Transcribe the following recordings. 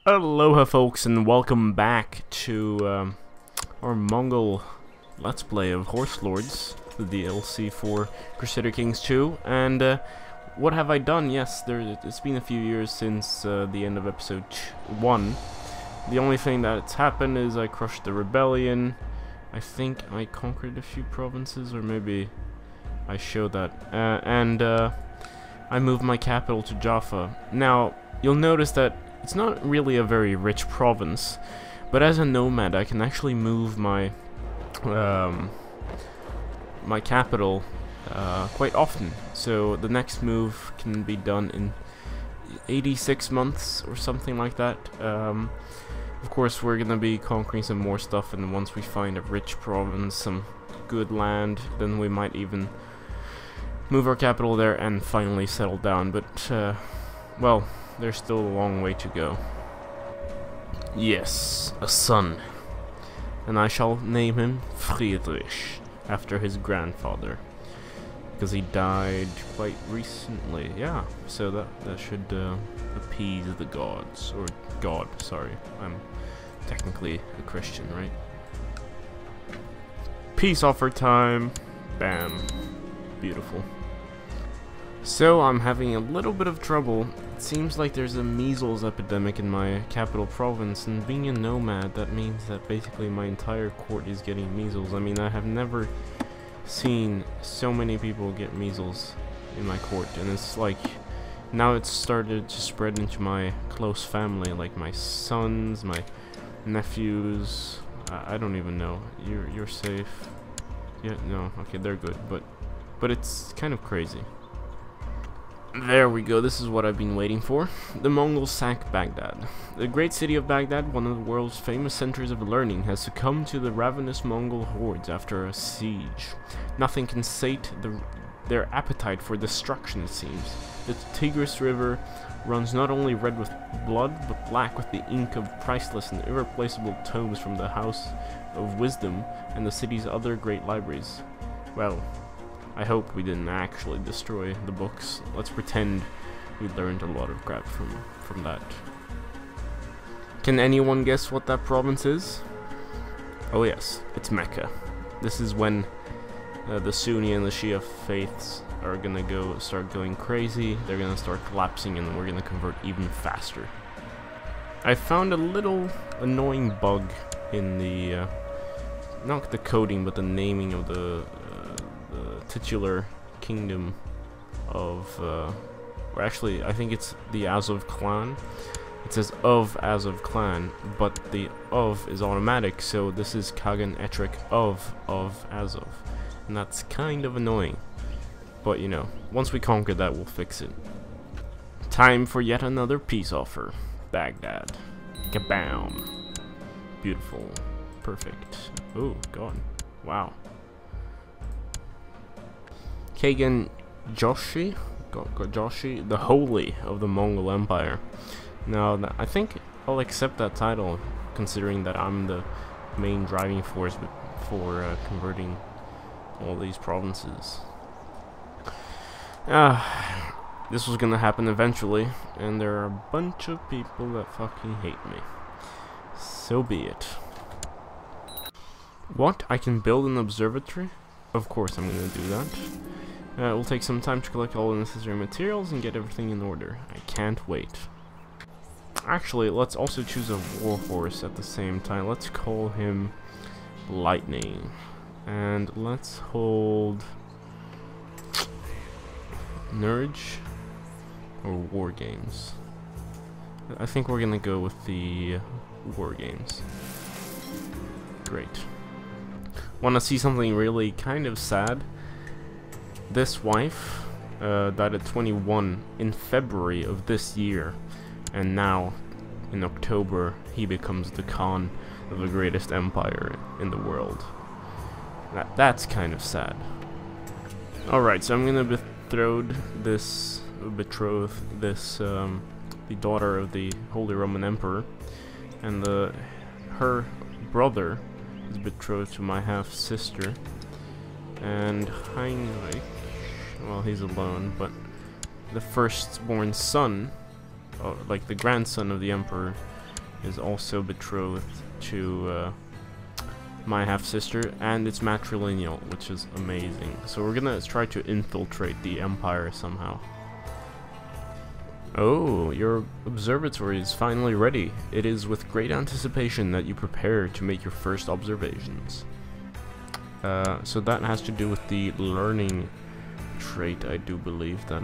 Aloha folks, and welcome back to our Mongol Let's Play of Horse Lords, the DLC for Crusader Kings 2. And what have I done? Yes, it's been a few years since the end of episode 1. The only thing that's happened is I crushed the rebellion. I think I conquered a few provinces, or maybe I showed that. I moved my capital to Jaffa. Now, you'll notice that it's not really a very rich province, but as a nomad I can actually move my my capital quite often. So the next move can be done in 86 months or something like that. Of course, we're gonna be conquering some more stuff, and once we find a rich province, some good land, then we might even move our capital there and finally settle down. But well, there's still a long way to go. Yes, a son. And I shall name him Friedrich, after his grandfather, because he died quite recently. Yeah, so that should appease the gods, or God, sorry. I'm technically a Christian, right? Peace offer time. Bam. Beautiful. So I'm having a little bit of trouble. It seems like there's a measles epidemic in my capital province, and being a nomad, that means that basically my entire court is getting measles. I mean, I have never seen so many people get measles in my court, and it's like now it's started to spread into my close family, like my sons, my nephews. I don't even know. You're safe. Yeah, no, okay, they're good, but it's kind of crazy. There we go, this is what I've been waiting for. The Mongols sack Baghdad. The great city of Baghdad, one of the world's famous centers of learning, has succumbed to the ravenous Mongol hordes after a siege. Nothing can sate their appetite for destruction, it seems. The Tigris River runs not only red with blood, but black with the ink of priceless and irreplaceable tomes from the House of Wisdom and the city's other great libraries. Well, I hope we didn't actually destroy the books. Let's pretend we learned a lot of crap from that. Can anyone guess what that province is? Oh yes, it's Mecca. This is when the Sunni and the Shia faiths are gonna start going crazy. They're gonna start collapsing, and we're gonna convert even faster. I found a little annoying bug in the not the coding, but the naming of the titular kingdom of, or actually, I think it's the Azov clan. It says of Azov clan, but the of is automatic, so this is Kagan Etrek of Azov, and that's kind of annoying. But you know, once we conquer that, we'll fix it. Time for yet another peace offer. Baghdad. Kabam. Beautiful. Perfect. Oh god. Wow. Kagan Joshi, the Holy of the Mongol Empire. Now, I think I'll accept that title, considering that I'm the main driving force for converting all these provinces. This was gonna happen eventually, and there are a bunch of people that fucking hate me. So be it. What? I can build an observatory? Of course I'm gonna do that. It will take some time to collect all the necessary materials and get everything in order. I can't wait. Actually, let's also choose a warhorse at the same time. Let's call him Lightning. And let's hold Nurge or War Games. I think we're gonna go with the War Games. Great. Wanna see something really kind of sad? This wife died at 21 in February of this year, and now in October he becomes the Khan of the greatest empire in the world. That's kind of sad. Alright, so I'm gonna betroth this the daughter of the Holy Roman Emperor, and her brother is betrothed to my half sister, and Heinrich, well, he's alone, but the firstborn son, like the grandson of the emperor, is also betrothed to my half-sister, and it's matrilineal, which is amazing. So we're gonna try to infiltrate the empire somehow. Oh, your observatory is finally ready. It is with great anticipation that you prepare to make your first observations. So that has to do with the learning trait, I do believe, that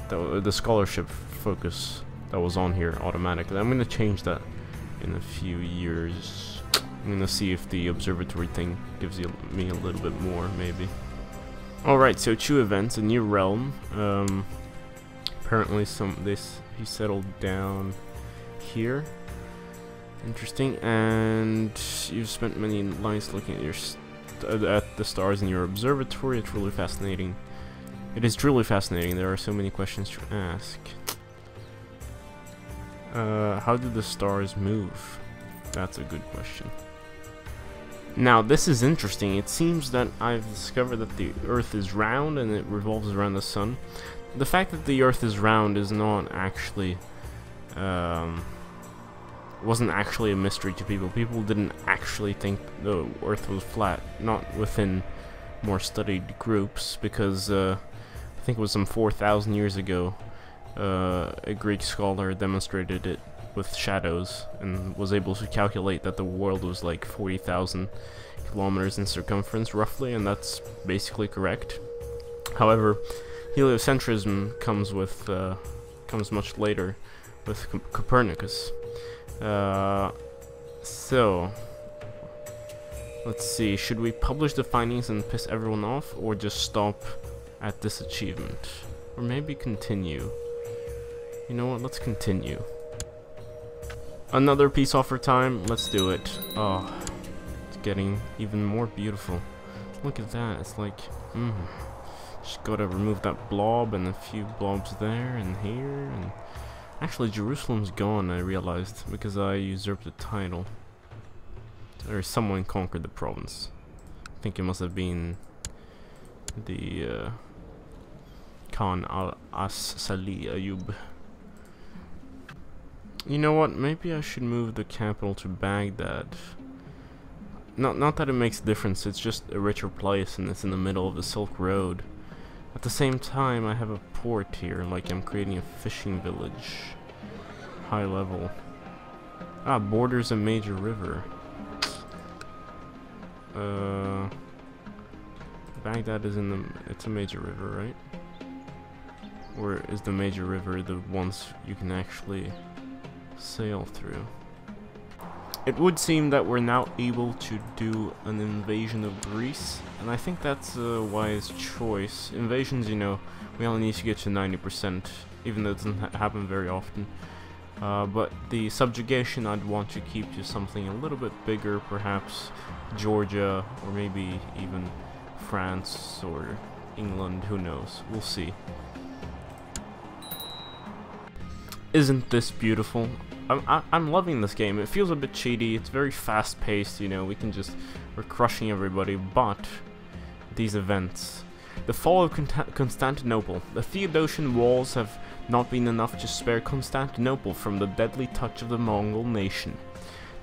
the scholarship focus that was on here automatically. I'm gonna change that in a few years. I'm gonna see if the observatory thing gives me a little bit more, maybe. Alright, so 2 events, a new realm. Apparently he settled down here. Interesting. And you've spent many nights looking at the stars in your observatory. It's really fascinating. It is truly fascinating. There are so many questions to ask. How do the stars move? That's a good question. Now, this is interesting. It seems that I've discovered that the Earth is round and it revolves around the sun. The fact that the Earth is round is not actually, wasn't actually a mystery to people. People didn't actually think the Earth was flat, not within more studied groups, because I think it was some 4,000 years ago, a Greek scholar demonstrated it with shadows and was able to calculate that the world was like 40,000 kilometers in circumference roughly, and that's basically correct. However, heliocentrism comes much later with Copernicus. So let's see, should we publish the findings and piss everyone off, or just stop at this achievement, or maybe continue? You know what, let's continue. Another peace offer time, let's do it. Oh, it's getting even more beautiful. Look at that, it's like, just gotta remove that blob and a few blobs there and here, and actually Jerusalem's gone, I realized, because I usurped the title. Or someone conquered the province. I think it must have been the Khan al-As-Sali Ayub. You know what, maybe I should move the capital to Baghdad. Not that it makes a difference, it's just a richer place and it's in the middle of the Silk Road. At the same time, I have a port here, like I'm creating a fishing village. High level. Ah, borders a major river. Baghdad is it's a major river, right? Or is the major river the ones you can actually sail through? It would seem that we're now able to do an invasion of Greece, and I think that's a wise choice. Invasions, you know, we only need to get to 90%, even though it doesn't happen very often. But the subjugation I'd want to keep to something a little bit bigger, perhaps Georgia, or maybe even France or England, who knows, we'll see. Isn't this beautiful? I'm loving this game. It feels a bit cheaty, it's very fast paced, you know, we're crushing everybody, but these events. The fall of Constantinople. The Theodosian walls have not been enough to spare Constantinople from the deadly touch of the Mongol nation.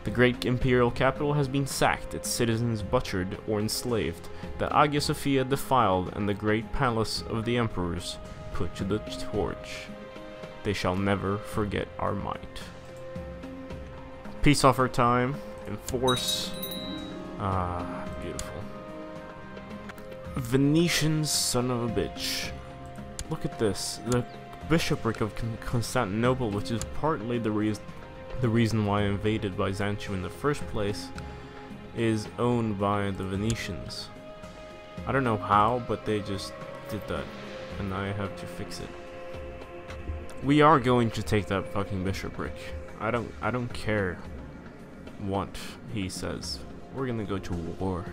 The great imperial capital has been sacked, its citizens butchered or enslaved, the Hagia Sophia defiled, and the great palace of the emperors put to the torch. They shall never forget our might. Peace offer time. Enforce. Ah, beautiful. Venetians, son of a bitch. Look at this. The bishopric of Constantinople, which is partly the reason why I invaded Byzantium in the first place, is owned by the Venetians. I don't know how, but they just did that, and I have to fix it. We are going to take that fucking bishopric. I don't care what he says. We're gonna go to war.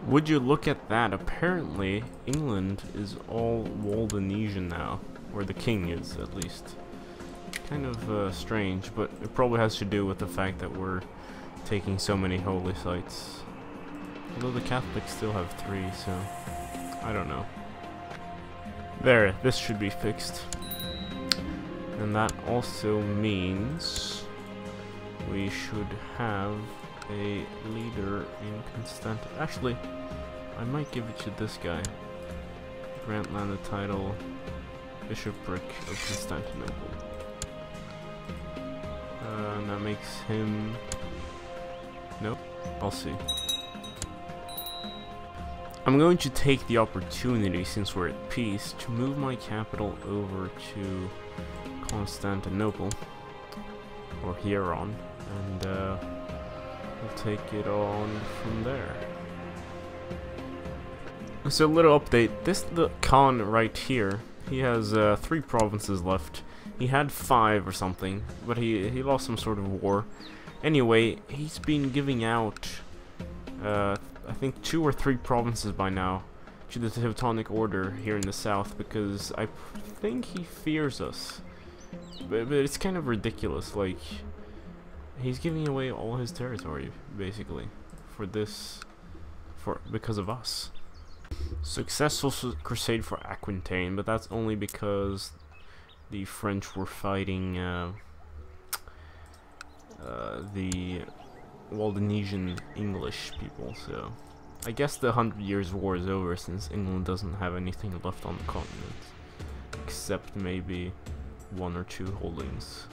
Would you look at that? Apparently, England is all Waldenesian now, or the king is, at least. Kind of strange, but it probably has to do with the fact that we're taking so many holy sites. Although the Catholics still have 3, so I don't know. There, this should be fixed. And that also means should have a leader in Constantinople. Actually, I might give it to this guy. Grant land the title Bishopric of Constantinople. And that makes him... Nope, I'll see. I'm going to take the opportunity, since we're at peace, to move my capital over to Constantinople, or here on, and we'll take it on from there. So, a little update. The Khan right here, he has 3 provinces left. He had 5 or something, but he lost some sort of war. Anyway, he's been giving out, I think 2 or 3 provinces by now to the Teutonic Order here in the south, because I think he fears us. But it's kind of ridiculous, like, he's giving away all his territory, basically, because of us. Successful crusade for Aquitaine, but that's only because the French were fighting the Waldenesian English people, so I guess the 100 Years' War is over, since England doesn't have anything left on the continent, except maybe 1 or 2 holdings.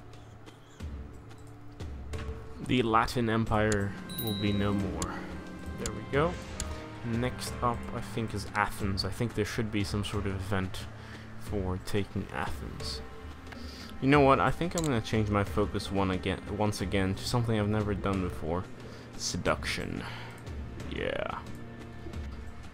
The Latin Empire will be no more. There we go. Next up, I think, is Athens. I think there should be some sort of event for taking Athens. You know what? I think I'm gonna change my focus once again to something I've never done before: seduction. Yeah.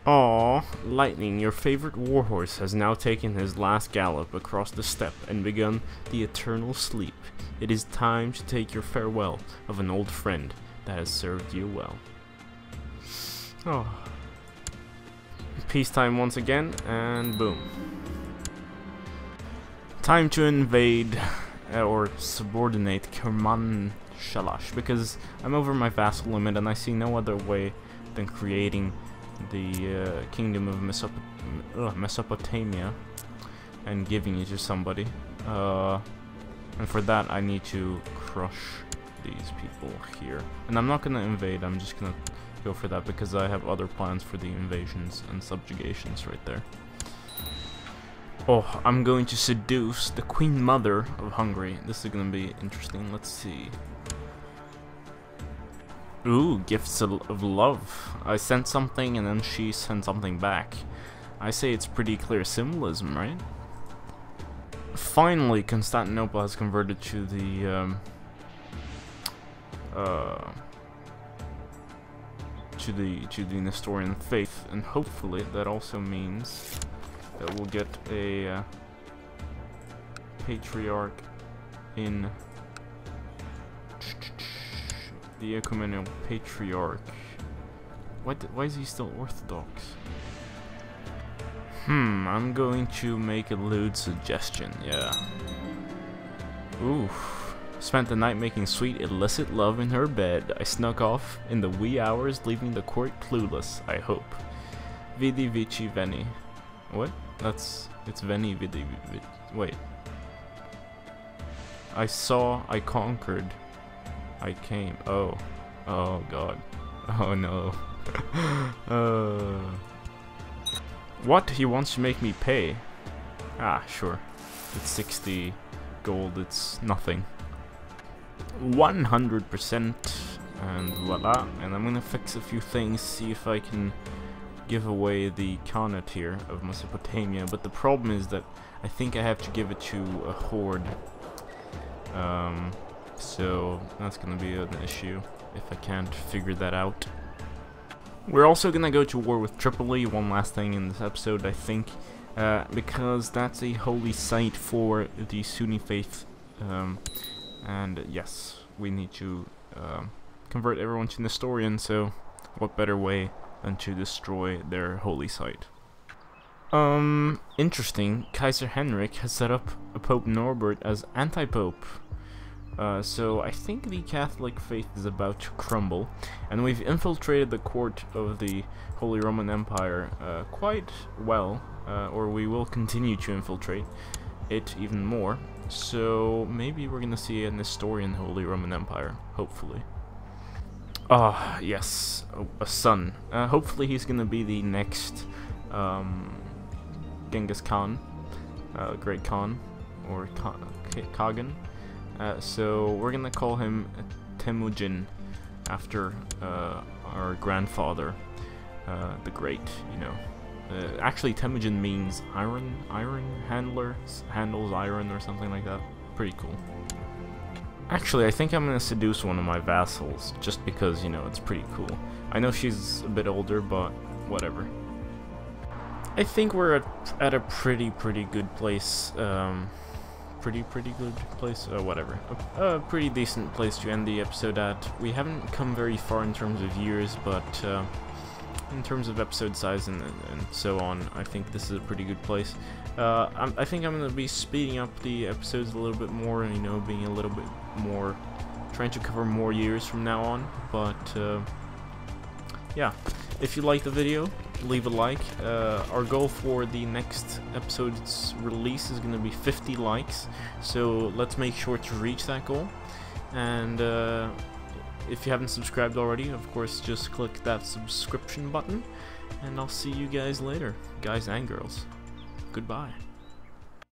Aww, Lightning, your favorite warhorse, has now taken his last gallop across the steppe and begun the eternal sleep. It is time to take your farewell of an old friend that has served you well. Oh. Peacetime once again, and boom. Time to invade, or subordinate Kermanshah, because I'm over my vassal limit and I see no other way than creating the kingdom of Mesopotamia and giving it to somebody. And for that I need to crush these people here. And I'm not gonna invade, I'm just gonna go for that because I have other plans for the invasions and subjugations right there. Oh, I'm going to seduce the Queen Mother of Hungary. This is gonna be interesting. Let's see. Ooh, gifts of love. I sent something and then she sent something back. I say it's pretty clear symbolism, right? Finally, Constantinople has converted to the Nestorian faith, and hopefully that also means that we'll get a patriarch in the ecumenical patriarch. Why is he still Orthodox? I'm going to make a lewd suggestion, yeah. Oof. Spent the night making sweet illicit love in her bed. I snuck off in the wee hours, leaving the court clueless, I hope. Vidi vici veni. What? It's veni vidi vici. Wait. I saw, I conquered, I came. Oh. Oh god. Oh no. What? He wants to make me pay? Ah, sure. It's 60 gold, it's nothing. 100%, and voila. And I'm gonna fix a few things, see if I can give away the Khanate here of Mesopotamia, but the problem is that I think I have to give it to a Horde. So that's gonna be an issue if I can't figure that out. We're also gonna go to war with Tripoli, one last thing in this episode, I think, because that's a holy site for the Sunni faith, and yes, we need to convert everyone to Nestorian, so what better way than to destroy their holy site. Interesting, Kaiser Henrik has set up a Pope Norbert as anti-pope. So I think the Catholic faith is about to crumble, and we've infiltrated the court of the Holy Roman Empire quite well, or we will continue to infiltrate it even more. So maybe we're gonna see an historian in the Holy Roman Empire, hopefully. Ah, yes, a son. Hopefully he's gonna be the next Genghis Khan, Great Khan, or Kagan. So we're gonna call him Temujin, after our grandfather, the Great. You know, actually Temujin means iron handler, handles iron or something like that. Pretty cool. Actually, I think I'm gonna seduce one of my vassals, just because, you know, it's pretty cool. I know she's a bit older, but whatever. I think we're at a pretty good place. Pretty good place. Whatever. A pretty decent place to end the episode at. We haven't come very far in terms of years, but in terms of episode size and so on, I think this is a pretty good place. I think I'm gonna be speeding up the episodes a little bit more, and, you know, being a little bit more, trying to cover more years from now on. But yeah, if you like the video, leave a like. Our goal for the next episode's release is gonna be 50 likes, so let's make sure to reach that goal. And if you haven't subscribed already, of course, just click that subscription button, and I'll see you guys later, guys and girls. Goodbye.